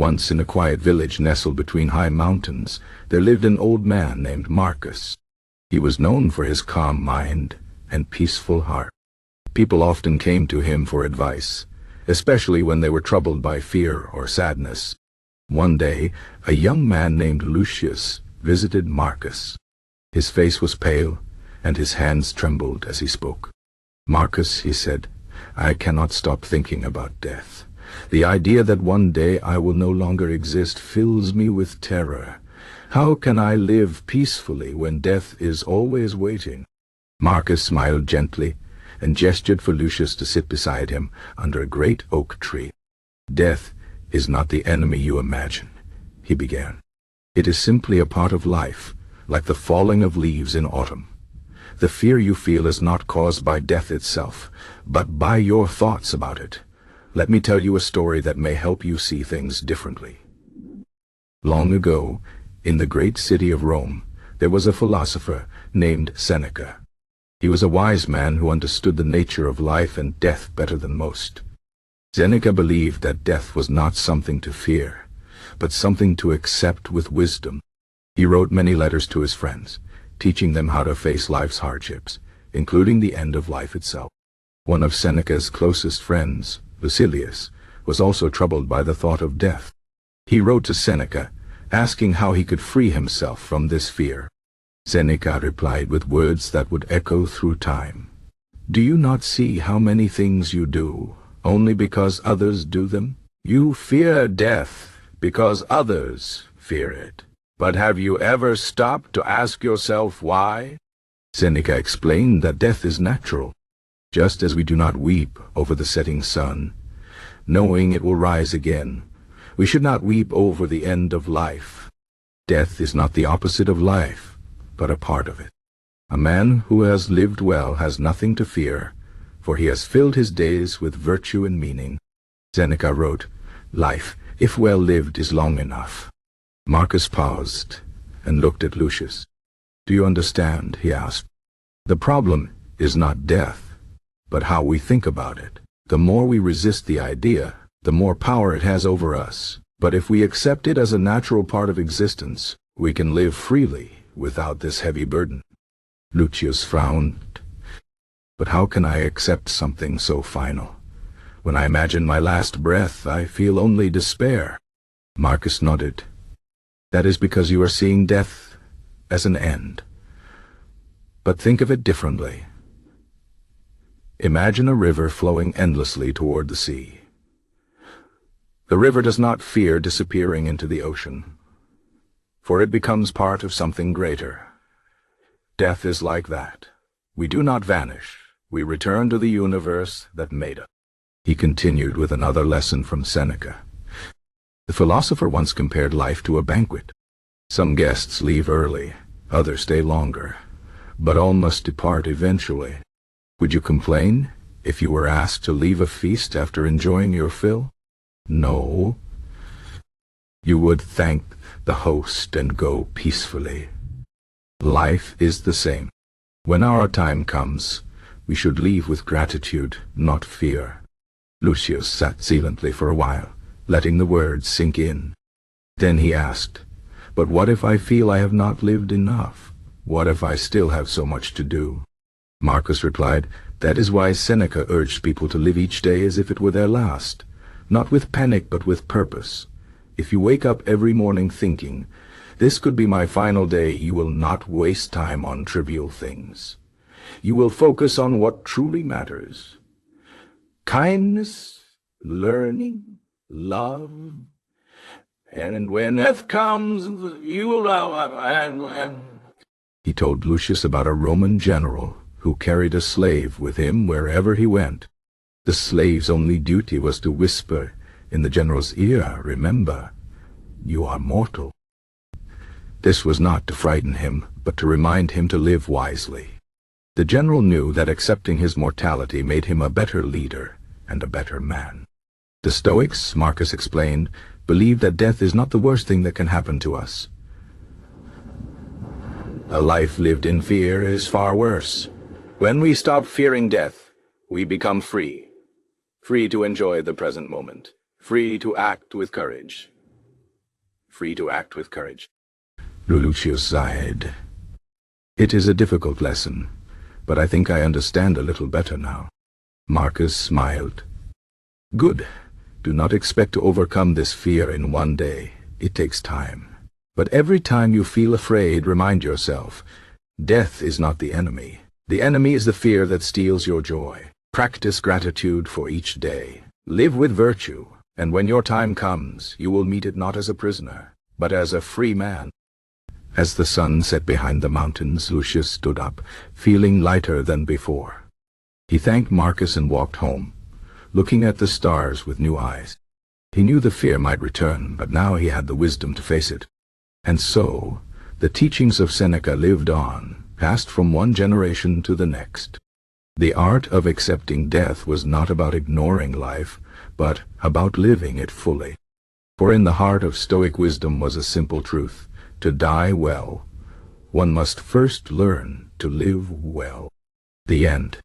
Once in a quiet village nestled between high mountains, there lived an old man named Marcus. He was known for his calm mind and peaceful heart. People often came to him for advice, especially when they were troubled by fear or sadness. One day, a young man named Lucius visited Marcus. His face was pale, and his hands trembled as he spoke. "Marcus," he said, "I cannot stop thinking about death. The idea that one day I will no longer exist fills me with terror. How can I live peacefully when death is always waiting?" Marcus smiled gently and gestured for Lucius to sit beside him under a great oak tree. "Death is not the enemy you imagine," he began. "It is simply a part of life, like the falling of leaves in autumn. The fear you feel is not caused by death itself, but by your thoughts about it. Let me tell you a story that may help you see things differently. Long ago, in the great city of Rome, there was a philosopher named Seneca. He was a wise man who understood the nature of life and death better than most. Seneca believed that death was not something to fear, but something to accept with wisdom. He wrote many letters to his friends, teaching them how to face life's hardships, including the end of life itself. One of Seneca's closest friends, Lucilius, was also troubled by the thought of death. He wrote to Seneca, asking how he could free himself from this fear. Seneca replied with words that would echo through time. "Do you not see how many things you do, only because others do them? You fear death because others fear it. But have you ever stopped to ask yourself why?" Seneca explained that death is natural. Just as we do not weep over the setting sun, knowing it will rise again, we should not weep over the end of life. Death is not the opposite of life, but a part of it. A man who has lived well has nothing to fear, for he has filled his days with virtue and meaning. Seneca wrote, "Life, if well lived, is long enough." Marcus paused and looked at Lucius. "Do you understand?" he asked. "The problem is not death, but how we think about it. The more we resist the idea, the more power it has over us. But if we accept it as a natural part of existence, we can live freely without this heavy burden." Lucius frowned. "But how can I accept something so final? When I imagine my last breath, I feel only despair." Marcus nodded. "That is because you are seeing death as an end. But think of it differently. Imagine a river flowing endlessly toward the sea. The river does not fear disappearing into the ocean, for it becomes part of something greater. Death is like that. We do not vanish. We return to the universe that made us." He continued with another lesson from Seneca. The philosopher once compared life to a banquet. Some guests leave early, others stay longer, but all must depart eventually. Would you complain if you were asked to leave a feast after enjoying your fill? No. You would thank the host and go peacefully. Life is the same. When our time comes, we should leave with gratitude, not fear. Lucius sat silently for a while, letting the words sink in. Then he asked, "But what if I feel I have not lived enough? What if I still have so much to do?" Marcus replied, "That is why Seneca urged people to live each day as if it were their last, not with panic but with purpose. If you wake up every morning thinking, 'This could be my final day,' you will not waste time on trivial things. You will focus on what truly matters. Kindness, learning, love. And when death comes, you will..." He told Lucius about a Roman general who carried a slave with him wherever he went. The slave's only duty was to whisper in the general's ear, "Remember, you are mortal." This was not to frighten him, but to remind him to live wisely. The general knew that accepting his mortality made him a better leader and a better man. The Stoics, Marcus explained, believed that death is not the worst thing that can happen to us. A life lived in fear is far worse. When we stop fearing death, we become free. Free to enjoy the present moment. Free to act with courage. free to act with courage. Lucius sighed. It is a difficult lesson, but I think I understand a little better now. Marcus smiled. Good. Do not expect to overcome this fear in one day. It takes time. But every time you feel afraid, remind yourself, death is not the enemy. The enemy is the fear that steals your joy. Practice gratitude for each day. Live with virtue, and when your time comes, you will meet it not as a prisoner, but as a free man. As the sun set behind the mountains, Lucius stood up, feeling lighter than before. He thanked Marcus and walked home, looking at the stars with new eyes. He knew the fear might return, but now he had the wisdom to face it. And so, the teachings of Seneca lived on, passed from one generation to the next. The art of accepting death was not about ignoring life, but about living it fully. For in the heart of Stoic wisdom was a simple truth: to die well, one must first learn to live well. The end.